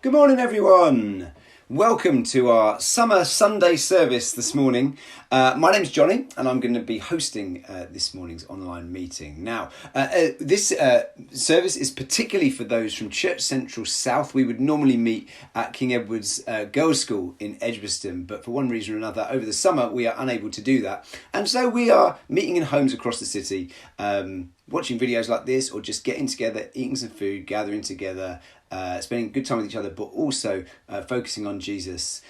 Good morning, everyone. Welcome to our summer Sunday service this morning. My name's Jonny, and I'm going to be hosting this morning's online meeting. Now, this service is particularly for those from Churchcentral South. We would normally meet at King Edward's Girls' School in Edgbaston, but for one reason or another, over the summer, we are unable to do that. And so we are meeting in homes across the city, watching videos like this, or just getting together, eating some food, gathering together, spending good time with each other, but also focusing on Jesus,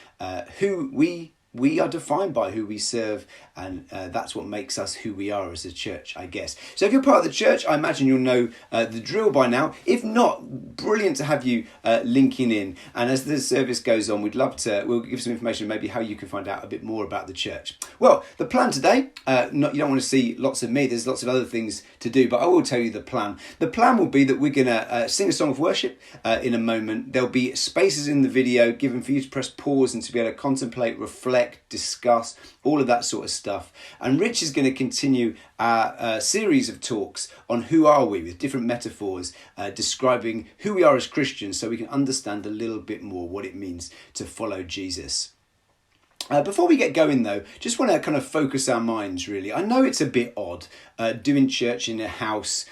who we are defined by, who we serve, and that's what makes us who we are as a church, I guess. So if you're part of the church, I imagine you'll know the drill by now. If not, brilliant to have you linking in. And as the service goes on, we'll give some information maybe how you can find out a bit more about the church. Well, the plan today, you don't want to see lots of me, there's lots of other things to do, but I will tell you the plan. The plan will be that we're going to sing a song of worship in a moment. There'll be spaces in the video given for you to press pause and to be able to contemplate, reflect, discuss, all of that sort of stuff. And Rich is going to continue our series of talks on who are we, with different metaphors describing who we are as Christians, so we can understand a little bit more what it means to follow Jesus. Before we get going though, just want to kind of focus our minds really. I know it's a bit odd doing church in a house,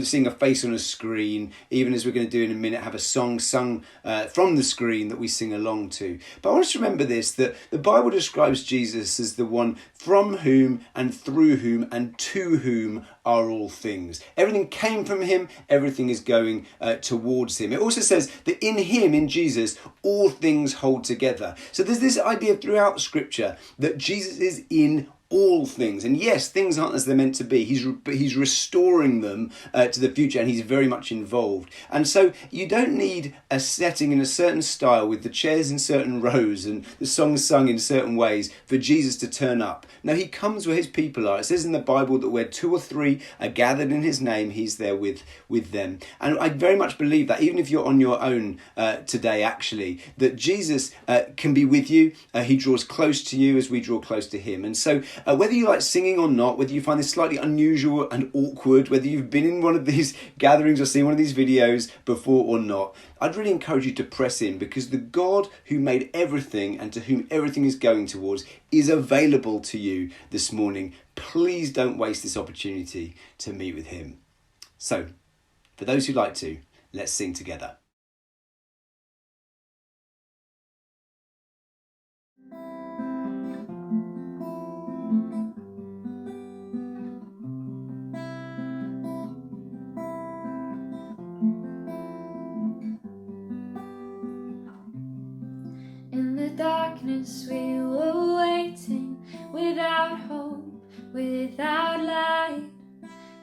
seeing a face on a screen, even as we're going to do in a minute, have a song sung from the screen that we sing along to. But I want us to remember this, that the Bible describes Jesus as the one from whom and through whom and to whom are all things. Everything came from him, everything is going towards him. It also says that in him, in Jesus, all things hold together. So there's this idea throughout Scripture that Jesus is in all things, and yes, things aren't as they're meant to be. He's restoring them to the future, and he's very much involved. And so you don't need a setting in a certain style with the chairs in certain rows and the songs sung in certain ways for Jesus to turn up. No, he comes where his people are. It says in the Bible that where 2 or 3 are gathered in his name, he's there with them. And I very much believe that, even if you're on your own today, actually, that Jesus can be with you. He draws close to you as we draw close to him. And so whether you like singing or not, whether you find this slightly unusual and awkward, whether you've been in one of these gatherings or seen one of these videos before or not, I'd really encourage you to press in, because the God who made everything and to whom everything is going towards is available to you this morning. Please don't waste this opportunity to meet with him. So, for those who'd like to, let's sing together. Darkness, we were waiting, without hope, without light,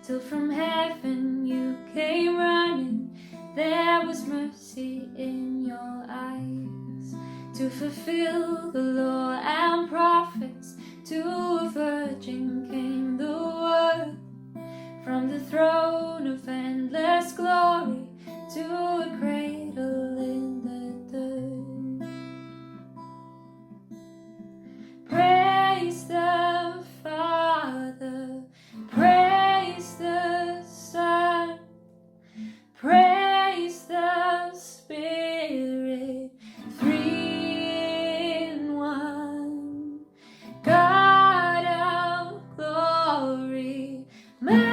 till from heaven you came running. There was mercy in your eyes, to fulfill the law and prophets. To a virgin came the word, from the throne of endless glory to a cradle in the dirt. Praise the Father, praise the Son, praise the Spirit, 3 in 1. God of glory, majesty,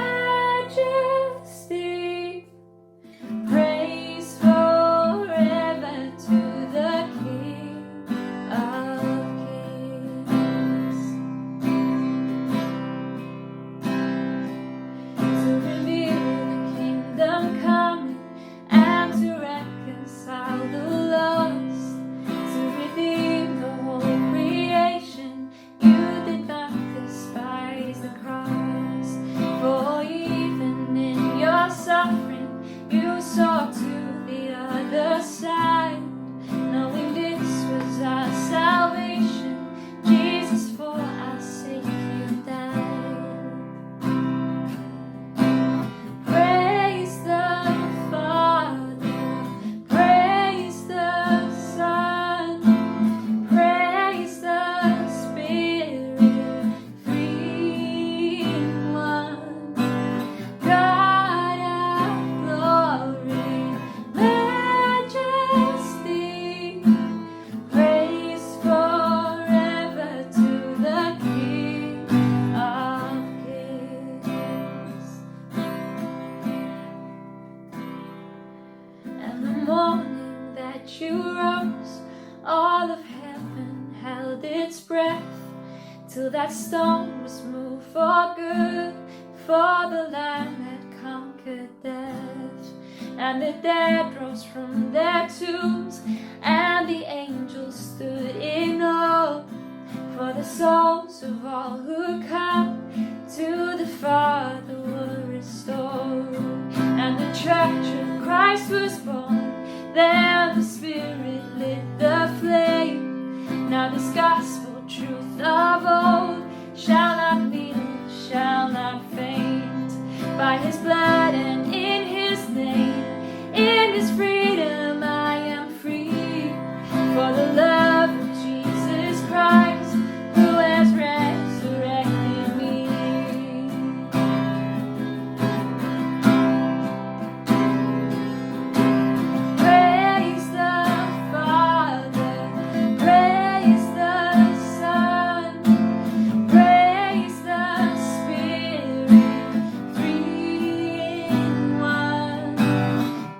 that stone was moved for good, for the Lamb had conquered death. And the dead rose from their tombs, and the angels stood in awe, for the souls of all who come to the Father were restored. And the Church of Christ was born, then the Spirit lit the flame. Now this gospel truth of old shall not be, shall not faint. By his blood and in his name, in his freedom I am free. For the love of Jesus Christ, who has resurrected me. Praise the Father, praise the Son, praise the Spirit, three in one.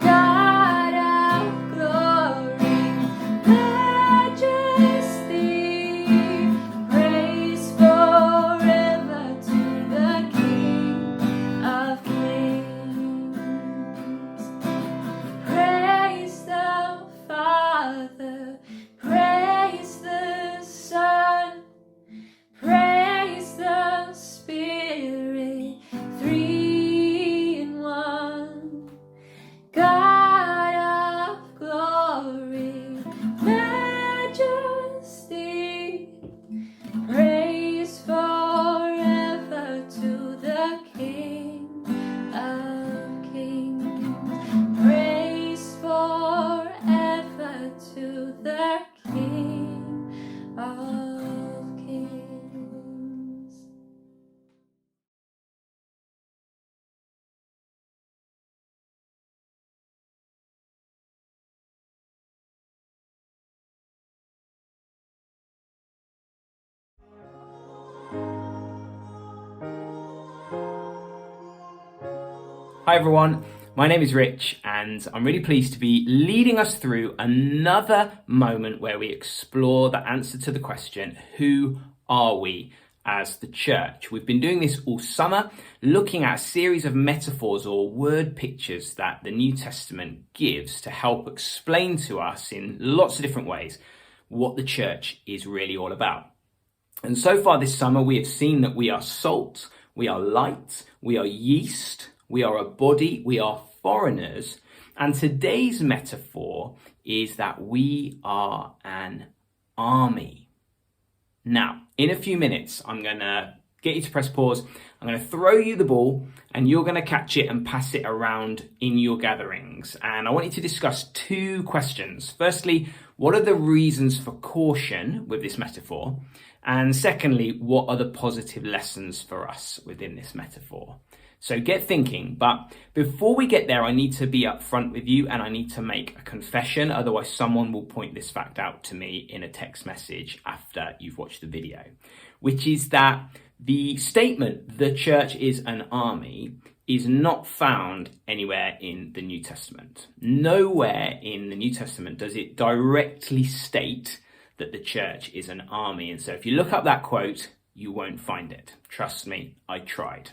God of glory, majesty, praise forever to the King of Kings. Praise the Father, praise the Son, praise the Spirit, three in one. God of glory, majesty, praise forever to the King of Kings. Praise forever to the King of Kings. Hi everyone, my name is Rich and I'm really pleased to be leading us through another moment where we explore the answer to the question, who are we as the church? We've been doing this all summer, looking at a series of metaphors or word pictures that the New Testament gives to help explain to us in lots of different ways what the church is really all about. And so far this summer we have seen that we are salt, we are light, we are yeast, we are a body, we are foreigners, and today's metaphor is that we are an army. Now, in a few minutes, I'm going to get you to press pause, I'm going to throw you the ball, and you're going to catch it and pass it around in your gatherings. And I want you to discuss two questions. Firstly, what are the reasons for caution with this metaphor? And secondly, what are the positive lessons for us within this metaphor? So get thinking, but before we get there, I need to be upfront with you and I need to make a confession. Otherwise, someone will point this fact out to me in a text message after you've watched the video, which is that the statement, the church is an army, is not found anywhere in the New Testament. Nowhere in the New Testament does it directly state that the church is an army. And so if you look up that quote, you won't find it. Trust me, I tried.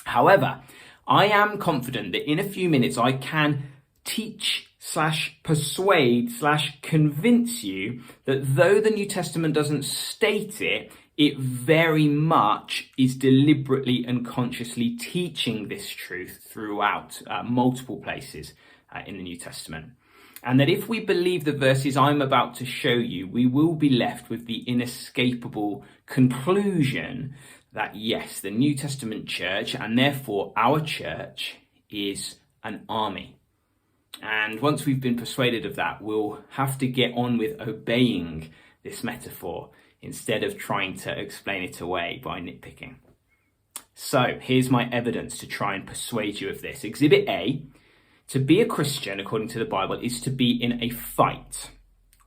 However, I am confident that in a few minutes I can teach / persuade / convince you that though the New Testament doesn't state it, it very much is deliberately and consciously teaching this truth throughout multiple places in the New Testament. And that if we believe the verses I'm about to show you, we will be left with the inescapable conclusion that yes, the New Testament church, and therefore our church, is an army. And once we've been persuaded of that, we'll have to get on with obeying this metaphor instead of trying to explain it away by nitpicking. So here's my evidence to try and persuade you of this. Exhibit A, to be a Christian, according to the Bible, is to be in a fight.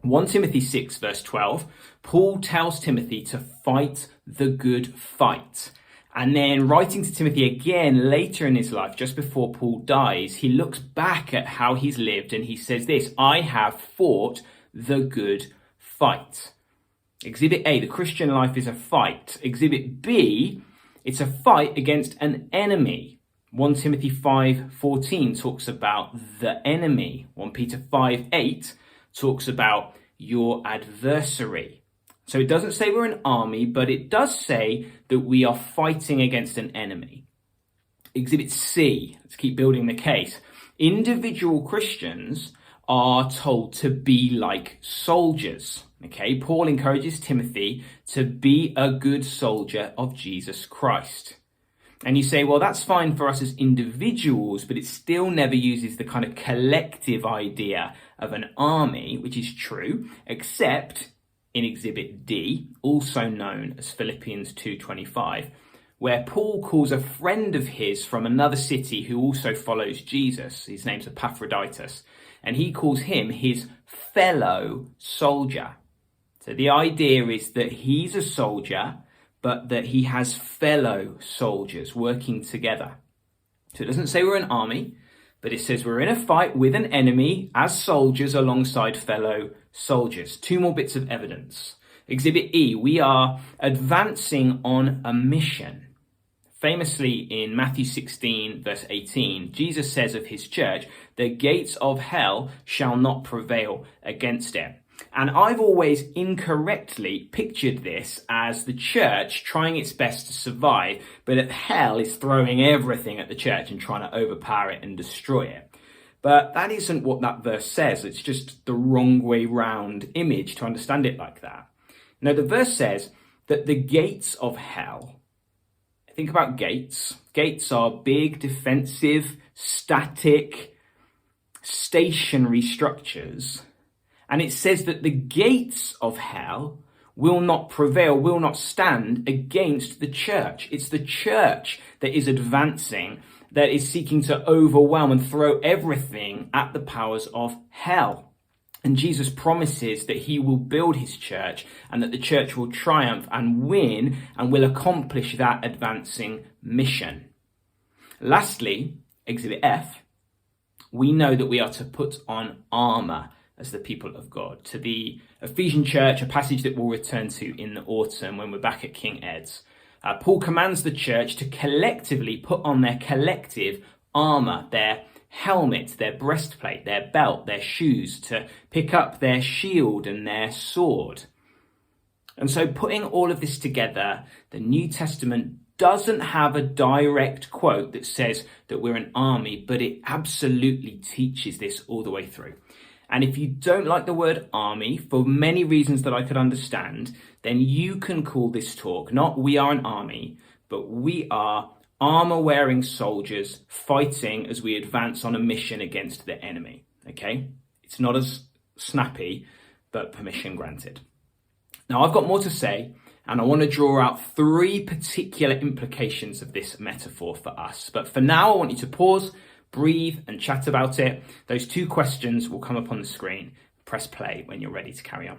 1 Timothy 6 verse 12, Paul tells Timothy to fight the good fight. And then writing to Timothy again later in his life, just before Paul dies, he looks back at how he's lived and he says this, I have fought the good fight. Exhibit A, the Christian life is a fight. Exhibit B, it's a fight against an enemy. 1 Timothy 5:14 talks about the enemy. 1 Peter 5:8 talks about your adversary. So it doesn't say we're an army, but it does say that we are fighting against an enemy. Exhibit C, let's keep building the case. Individual Christians are told to be like soldiers. Okay, Paul encourages Timothy to be a good soldier of Jesus Christ. And you say, well, that's fine for us as individuals, but it still never uses the kind of collective idea of an army, which is true, except in Exhibit D, also known as Philippians 2:25, where Paul calls a friend of his from another city who also follows Jesus. His name's Epaphroditus, and he calls him his fellow soldier. So the idea is that he's a soldier, but that he has fellow soldiers working together. So it doesn't say we're an army, but it says we're in a fight with an enemy as soldiers alongside fellow soldiers. 2 more bits of evidence. Exhibit E, we are advancing on a mission. Famously in Matthew 16 verse 18, Jesus says of his church, the gates of hell shall not prevail against it. And I've always incorrectly pictured this as the church trying its best to survive, but hell is throwing everything at the church and trying to overpower it and destroy it. But that isn't what that verse says. It's just the wrong way round image to understand it like that. No, the verse says that the gates of hell, think about gates. Gates are big, defensive, static, stationary structures. And it says that the gates of hell will not prevail, will not stand against the church. It's the church that is advancing, that is seeking to overwhelm and throw everything at the powers of hell. And Jesus promises that he will build his church and that the church will triumph and win and will accomplish that advancing mission. Lastly, Exhibit F, we know that we are to put on armour as the people of God. To the Ephesian church, a passage that we'll return to in the autumn when we're back at King Ed's, Paul commands the church to collectively put on their collective armour, their helmet, their breastplate, their belt, their shoes, to pick up their shield and their sword. And so putting all of this together, the New Testament doesn't have a direct quote that says that we're an army, but it absolutely teaches this all the way through. And if you don't like the word army, for many reasons that I could understand, then you can call this talk not we are an army, but we are armor-wearing soldiers fighting as we advance on a mission against the enemy. Okay? It's not as snappy, but permission granted. Now, I've got more to say, and I want to draw out 3 particular implications of this metaphor for us. But for now, I want you to pause, breathe, and chat about it. Those 2 questions will come up on the screen. Press play when you're ready to carry on.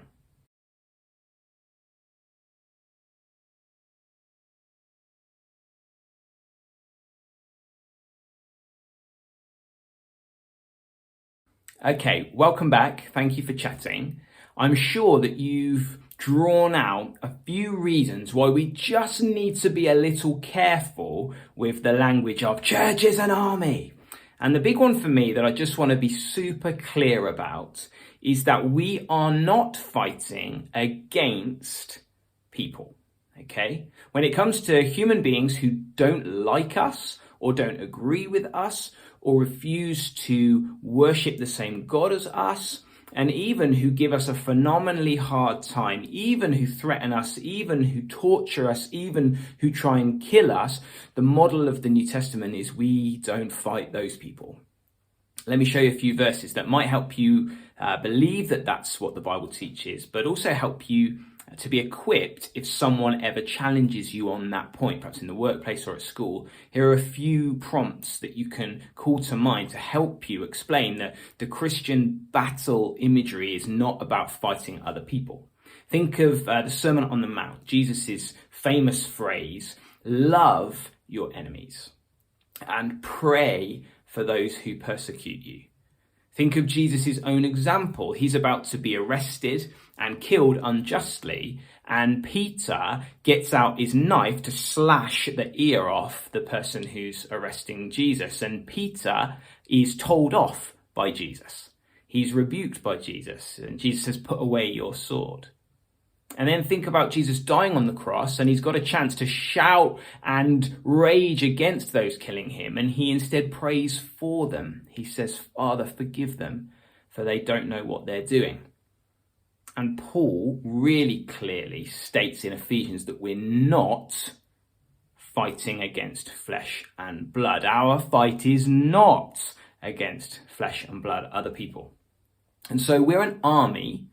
Okay, welcome back. Thank you for chatting. I'm sure that you've drawn out a few reasons why we just need to be a little careful with the language of church is an army. And the big one for me that I just want to be super clear about is that we are not fighting against people, okay? When it comes to human beings who don't like us or don't agree with us or refuse to worship the same God as us, and even who give us a phenomenally hard time, even who threaten us, even who torture us, even who try and kill us, the model of the New Testament is we don't fight those people. Let me show you a few verses that might help you believe that that's what the Bible teaches, but also help you to be equipped if someone ever challenges you on that point, perhaps in the workplace or at school. Here are a few prompts that you can call to mind to help you explain that the Christian battle imagery is not about fighting other people. Think of the Sermon on the Mount, Jesus' famous phrase, love your enemies and pray for those who persecute you. Think of Jesus' own example. He's about to be arrested and killed unjustly, and Peter gets out his knife to slash the ear off the person who's arresting Jesus. And Peter is told off by Jesus. He's rebuked by Jesus, and Jesus says, "Put away your sword." And then think about Jesus dying on the cross, and he's got a chance to shout and rage against those killing him, and he instead prays for them. He says, "Father, forgive them, for they don't know what they're doing." And Paul really clearly states in Ephesians that we're not fighting against flesh and blood. Our fight is not against flesh and blood, other people. And so we're an army,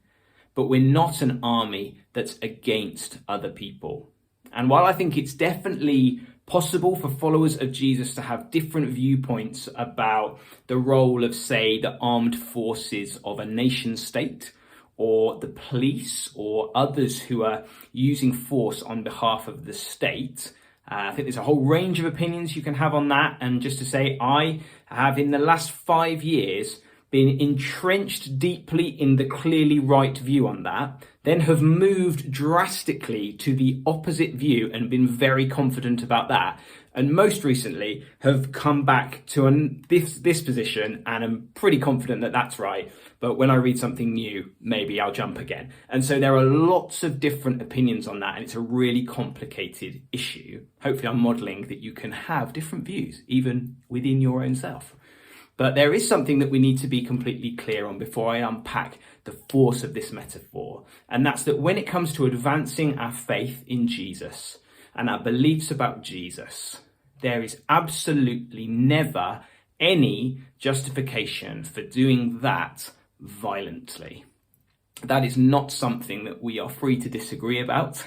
but we're not an army that's against other people. And while I think it's definitely possible for followers of Jesus to have different viewpoints about the role of, say, the armed forces of a nation state, or the police, or others who are using force on behalf of the state, I think there's a whole range of opinions you can have on that. And just to say, I have in the last 5 years been entrenched deeply in the clearly right view on that, then have moved drastically to the opposite view and been very confident about that. And most recently have come back to this position, and I'm pretty confident that that's right. But when I read something new, maybe I'll jump again. And so there are lots of different opinions on that, and it's a really complicated issue. Hopefully I'm modelling that you can have different views, even within your own self. But there is something that we need to be completely clear on before I unpack the force of this metaphor. And that's that when it comes to advancing our faith in Jesus and our beliefs about Jesus, there is absolutely never any justification for doing that violently. That is not something that we are free to disagree about.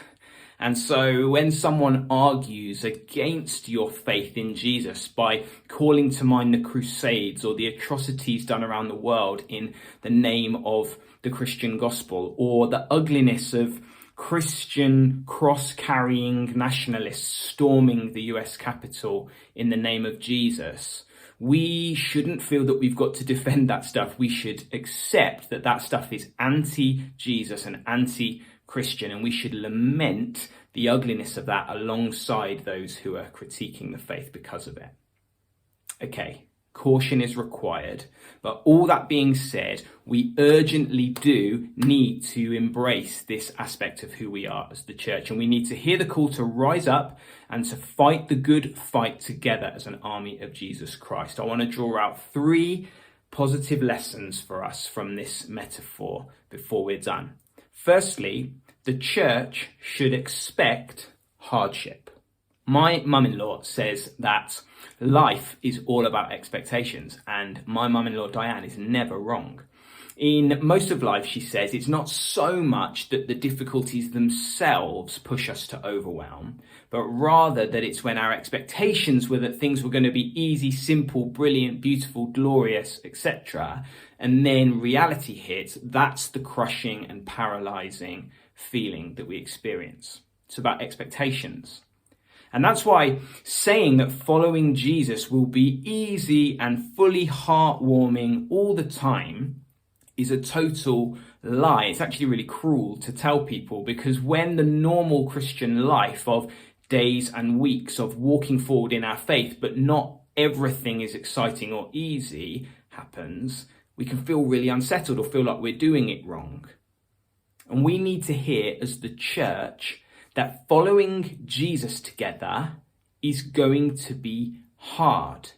And so when someone argues against your faith in Jesus by calling to mind the Crusades or the atrocities done around the world in the name of the Christian gospel, or the ugliness of Christian cross-carrying nationalists storming the US Capitol in the name of Jesus, we shouldn't feel that we've got to defend that stuff. We should accept that that stuff is anti-Jesus and anti-Christian, and we should lament the ugliness of that alongside those who are critiquing the faith because of it. Okay, caution is required, but all that being said, we urgently do need to embrace this aspect of who we are as the church, and we need to hear the call to rise up and to fight the good fight together as an army of Jesus Christ. I want to draw out 3 positive lessons for us from this metaphor before we're done. Firstly, the church should expect hardship. My mum-in-law says that life is all about expectations, and my mum-in-law Diane is never wrong. In most of life, she says, it's not so much that the difficulties themselves push us to overwhelm, but rather that it's when our expectations were that things were going to be easy, simple, brilliant, beautiful, glorious, etc., and then reality hits, that's the crushing and paralyzing feeling that we experience. It's about expectations. And that's why saying that following Jesus will be easy and fully heartwarming all the time is a total lie. It's actually really cruel to tell people, because when the normal Christian life of days and weeks of walking forward in our faith, but not everything is exciting or easy, happens, we can feel really unsettled or feel like we're doing it wrong. And we need to hear as the church that following Jesus together is going to be hard.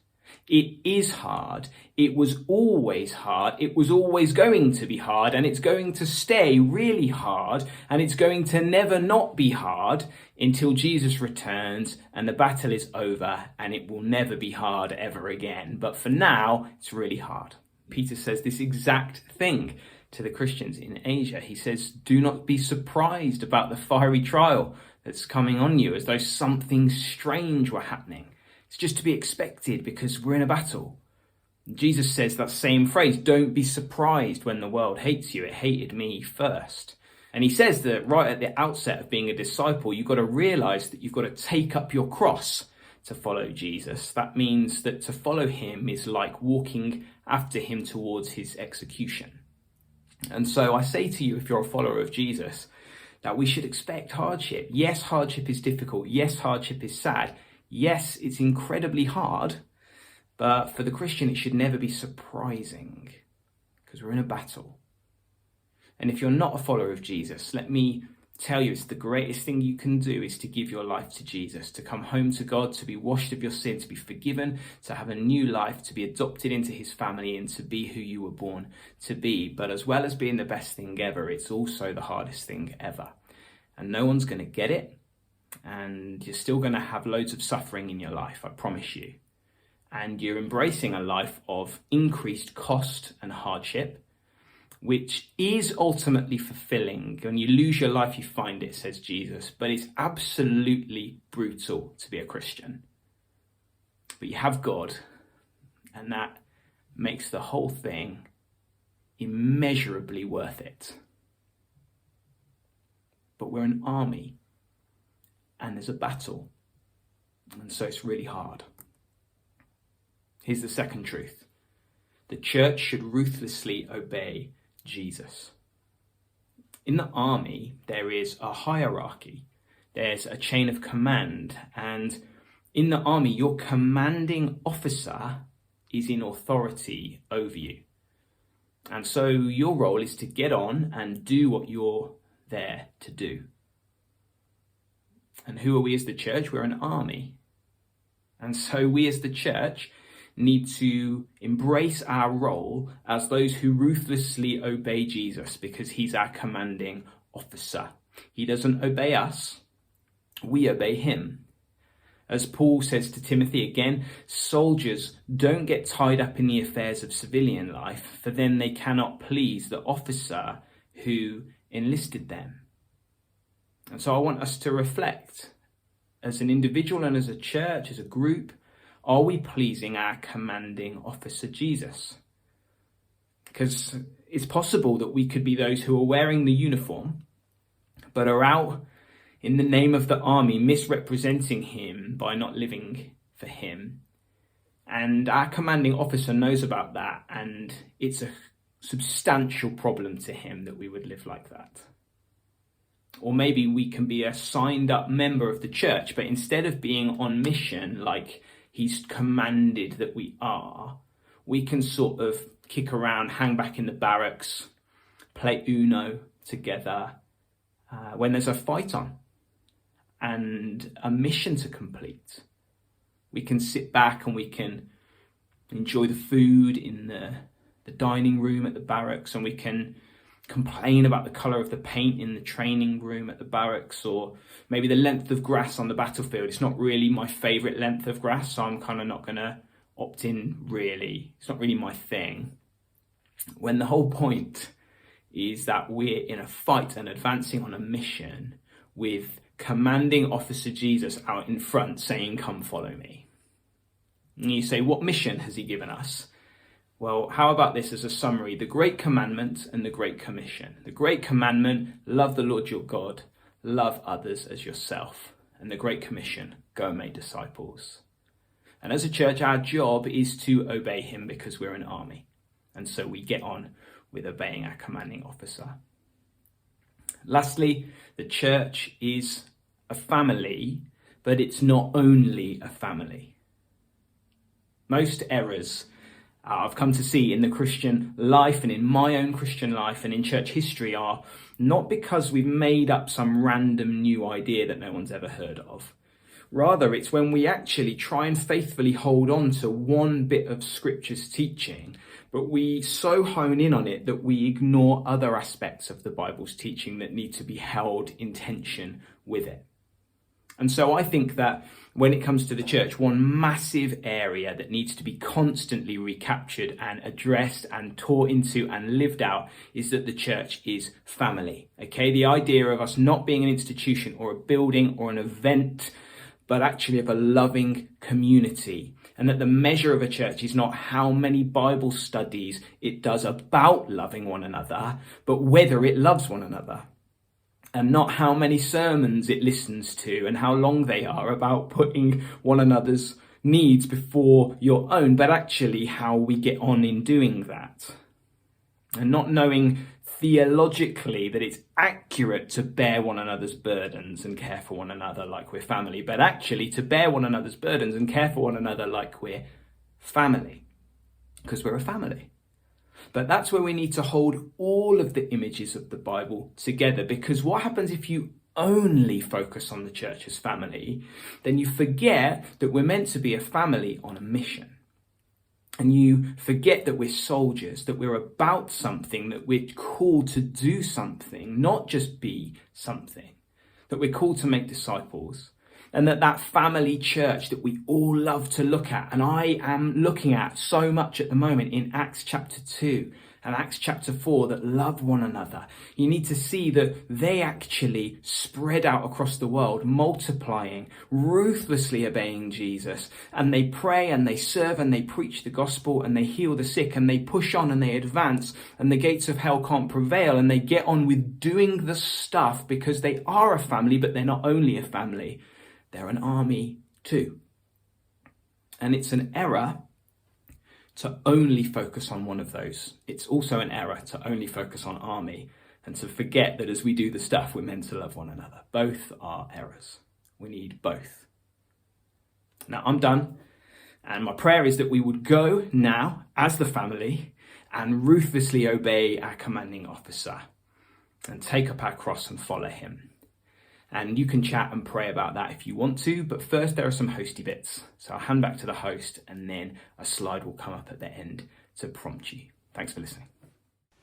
It is hard. It was always hard. It was always going to be hard, and it's going to stay really hard, and it's going to never not be hard until Jesus returns and the battle is over, and it will never be hard ever again. But for now, it's really hard. Peter says this exact thing to the Christians in Asia. He says, do not be surprised about the fiery trial that's coming on you, as though something strange were happening. It's just to be expected because we're in a battle. Jesus says that same phrase, don't be surprised when the world hates you. It hated me first. And he says that right at the outset of being a disciple, you've got to realize that you've got to take up your cross to follow Jesus. That means that to follow him is like walking after him towards his execution. And so I say to you, if you're a follower of Jesus, that we should expect hardship. Yes, hardship is difficult. Yes, hardship is sad. Yes, it's incredibly hard. But for the Christian, it should never be surprising, because we're in a battle. And if you're not a follower of Jesus, let me tell you, it's the greatest thing you can do is to give your life to Jesus, to come home to God, to be washed of your sin, to be forgiven, to have a new life, to be adopted into his family, and to be who you were born to be. But as well as being the best thing ever, it's also the hardest thing ever. And no one's going to get it. And you're still going to have loads of suffering in your life, I promise you. And you're embracing a life of increased cost and hardship, which is ultimately fulfilling. When you lose your life, you find it, says Jesus. But it's absolutely brutal to be a Christian. But you have God, and that makes the whole thing immeasurably worth it. But we're an army, and there's a battle, and so it's really hard. Here's the second truth. The church should ruthlessly obey Jesus. In the army, there is a hierarchy. There's a chain of command. And in the army, your commanding officer is in authority over you. And so your role is to get on and do what you're there to do. And who are we as the church? We're an army. And so we as the church need to embrace our role as those who ruthlessly obey Jesus, because he's our commanding officer. He doesn't obey us, we obey him. As Paul says to Timothy again, soldiers don't get tied up in the affairs of civilian life, for then they cannot please the officer who enlisted them. And so I want us to reflect as an individual and as a church, as a group. Are we pleasing our commanding officer, Jesus? Because it's possible that we could be those who are wearing the uniform, but are out in the name of the army, misrepresenting him by not living for him. And our commanding officer knows about that, and it's a substantial problem to him that we would live like that. Or maybe we can be a signed up member of the church, but instead of being on mission like he's commanded that we are, we can sort of kick around, hang back in the barracks, play Uno together when there's a fight on and a mission to complete. We can sit back and we can enjoy the food in the dining room at the barracks, and we can complain about the colour of the paint in the training room at the barracks, or maybe the length of grass on the battlefield. It's not really my favourite length of grass, so I'm kind of not going to opt in really. It's not really my thing. When the whole point is that we're in a fight and advancing on a mission with commanding officer Jesus out in front saying, come follow me. And you say, what mission has he given us? Well, how about this as a summary? The Great Commandment and the Great Commission. The Great Commandment, love the Lord your God, love others as yourself. And the Great Commission, go and make disciples. And as a church, our job is to obey him because we're an army. And so we get on with obeying our commanding officer. Lastly, the church is a family, but it's not only a family. Most errors I've come to see in the Christian life and in my own Christian life and in church history are not because we've made up some random new idea that no one's ever heard of. Rather, it's when we actually try and faithfully hold on to one bit of Scripture's teaching, but we so hone in on it that we ignore other aspects of the Bible's teaching that need to be held in tension with it. And so I think that when it comes to the church, one massive area that needs to be constantly recaptured and addressed and taught into and lived out is that the church is family. Okay, the idea of us not being an institution or a building or an event, but actually of a loving community. And that the measure of a church is not how many Bible studies it does about loving one another, but whether it loves one another. and not how many sermons it listens to and how long they are about putting one another's needs before your own, but actually how we get on in doing that. And not knowing theologically that it's accurate to bear one another's burdens and care for one another like we're family, but actually to bear one another's burdens and care for one another like we're family, because we're a family. But that's where we need to hold all of the images of the Bible together, because what happens if you only focus on the church as family, then you forget that we're meant to be a family on a mission. And you forget that we're soldiers, that we're about something, that we're called to do something, not just be something, that we're called to make disciples. And that family church that we all love to look at, and I am looking at so much at the moment in Acts chapter 2 and Acts chapter 4, that love one another. You need to see that they actually spread out across the world, multiplying, ruthlessly obeying Jesus. And they pray and they serve and they preach the gospel and they heal the sick and they push on and they advance, and the gates of hell can't prevail, and they get on with doing the stuff because they are a family, but they're not only a family, they're an army too. And it's an error to only focus on one of those. It's also an error to only focus on army and to forget that as we do the stuff, we're meant to love one another. Both are errors. We need both. Now, I'm done. And my prayer is that we would go now as the family and ruthlessly obey our commanding officer and take up our cross and follow him. And you can chat and pray about that if you want to, but first there are some hosty bits. So I'll hand back to the host, and then a slide will come up at the end to prompt you. Thanks for listening.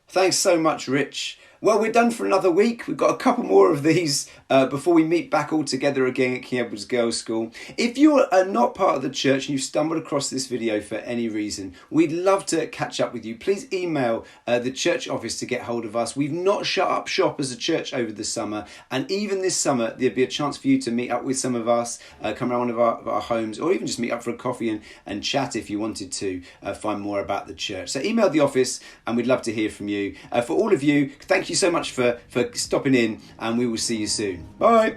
Thanks so much, Rich. Well, we're done for another week. We've got a couple more of these before we meet back all together again at King Edward's Girls' School. If you're not part of the church and you've stumbled across this video for any reason, we'd love to catch up with you. Please email the church office to get hold of us. We've not shut up shop as a church over the summer, and even this summer there'd be a chance for you to meet up with some of us, come around one of our homes, or even just meet up for a coffee and chat if you wanted to find more about the church. So email the office and we'd love to hear from you. For all of you, thank you so much for stopping in, and we will see you soon. Bye.